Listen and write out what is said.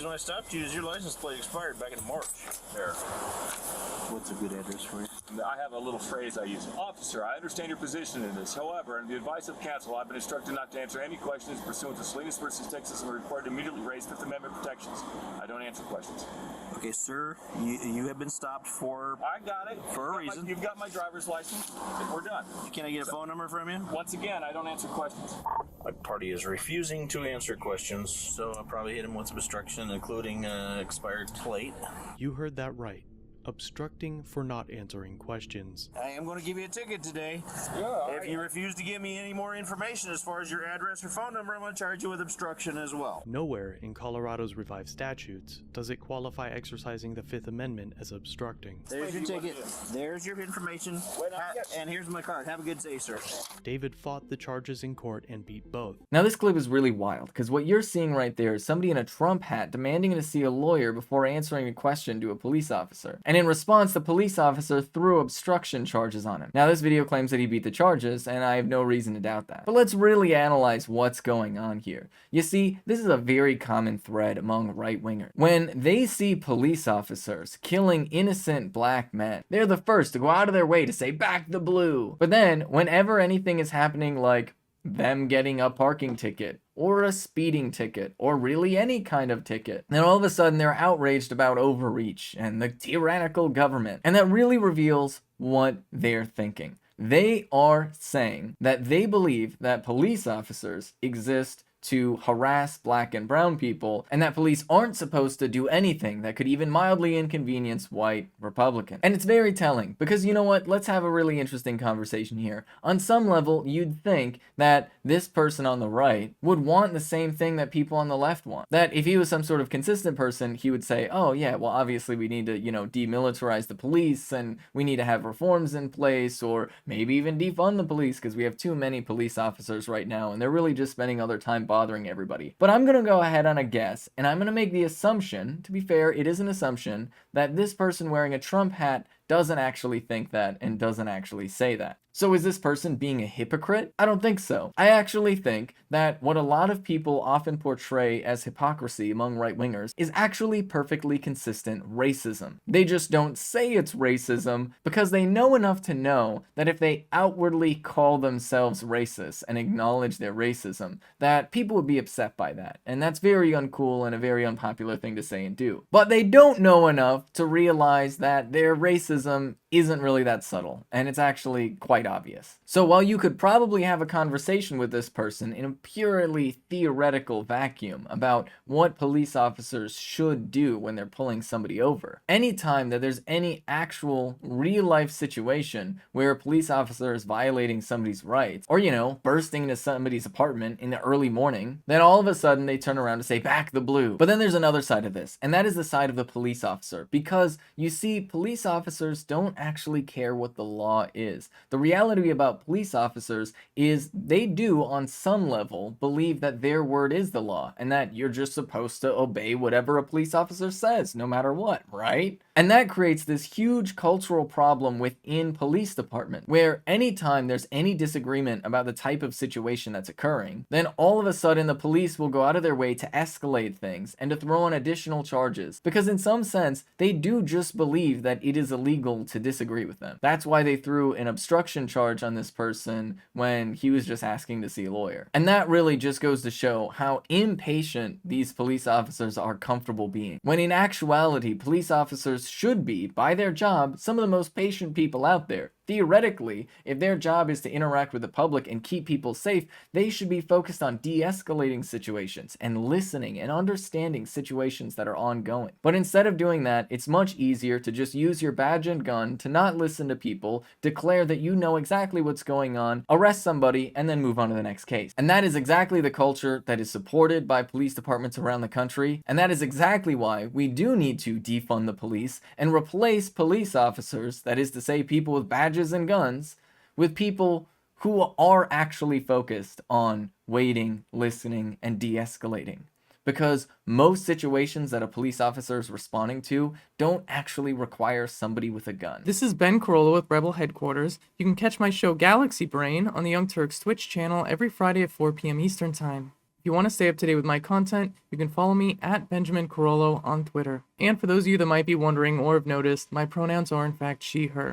when I stopped you, your license plate expired back in March. There. What's a good address for you? I have a little phrase I use. Officer, I understand your position in this. However, in the advice of counsel, I've been instructed not to answer any questions pursuant to Salinas versus Texas and required to immediately raise Fifth Amendment protections. I don't answer questions. Okay, sir, you have been stopped for... I got it. For a reason. You've got my driver's license. We're done. Can I get a phone number from you? Once again, I don't answer questions. My party is refusing to answer questions, so I'll probably hit him with obstruction, including expired plate. You heard that right. Obstructing for not answering questions. I am going to give you a ticket today. Yeah, If you refuse to give me any more information as far as your address or phone number, I'm going to charge you with obstruction as well. Nowhere in Colorado's revised statutes does it qualify exercising the Fifth Amendment as obstructing. There's your ticket. There's your information. And here's my card. Have a good day, sir. David fought the charges in court and beat both. Now this clip is really wild, because what you're seeing right there is somebody in a Trump hat demanding to see a lawyer before answering a question to a police officer. And in response, the police officer threw obstruction charges on him. Now this video claims that he beat the charges, and I have no reason to doubt that. But let's really analyze what's going on here. You see, this is a very common thread among right-wingers. When they see police officers killing innocent black men, they're the first to go out of their way to say, "Back the blue." But then, whenever anything is happening like them getting a parking ticket, or a speeding ticket, or really any kind of ticket, then all of a sudden they're outraged about overreach and the tyrannical government. And that really reveals what they're thinking. They are saying that they believe that police officers exist to harass black and brown people, and that police aren't supposed to do anything that could even mildly inconvenience white Republicans. And it's very telling, because you know what? Let's have a really interesting conversation here. On some level, you'd think that this person on the right would want the same thing that people on the left want. That if he was some sort of consistent person, he would say, oh yeah, well obviously we need to, demilitarize the police, and we need to have reforms in place, or maybe even defund the police, because we have too many police officers right now, and they're really just spending all their time bothering everybody. But I'm gonna go ahead on a guess, and I'm gonna make the assumption, to be fair, it is an assumption, that this person wearing a Trump hat doesn't actually think that and doesn't actually say that. So is this person being a hypocrite? I don't think so. I actually think that what a lot of people often portray as hypocrisy among right-wingers is actually perfectly consistent racism. They just don't say it's racism because they know enough to know that if they outwardly call themselves racist and acknowledge their racism, that people would be upset by that. And that's very uncool and a very unpopular thing to say and do. But they don't know enough to realize that their racism isn't really that subtle, and it's actually quite obvious. So while you could probably have a conversation with this person in a purely theoretical vacuum about what police officers should do when they're pulling somebody over, anytime that there's any actual real-life situation where a police officer is violating somebody's rights, or, bursting into somebody's apartment in the early morning, then all of a sudden they turn around to say, "Back the blue." But then there's another side of this, and that is the side of the police officer, because you see, police officers don't actually care what the law is. The reality about police officers is they do, on some level, believe that their word is the law, and that you're just supposed to obey whatever a police officer says, no matter what, right? And that creates this huge cultural problem within police department, where anytime there's any disagreement about the type of situation that's occurring, then all of a sudden the police will go out of their way to escalate things and to throw on additional charges, because in some sense, they do just believe that it is illegal to disagree with them. That's why they threw an obstruction charge on this person when he was just asking to see a lawyer. And that really just goes to show how impatient these police officers are comfortable being, when in actuality, police officers should be, by their job, some of the most patient people out there. Theoretically, if their job is to interact with the public and keep people safe, they should be focused on de-escalating situations and listening and understanding situations that are ongoing. But instead of doing that, it's much easier to just use your badge and gun to not listen to people, declare that you know exactly what's going on, arrest somebody, and then move on to the next case. And that is exactly the culture that is supported by police departments around the country, and that is exactly why we do need to defund the police and replace police officers, that is to say people with badges and guns, with people who are actually focused on waiting, listening, and de-escalating. Because most situations that a police officer is responding to don't actually require somebody with a gun. This is Ben Carollo with Rebel Headquarters. You can catch my show Galaxy Brain on the Young Turks Twitch channel every Friday at 4 p.m. Eastern Time. If you want to stay up to date with my content, you can follow me at Benjamin Carollo on Twitter. And for those of you that might be wondering or have noticed, my pronouns are in fact she, her.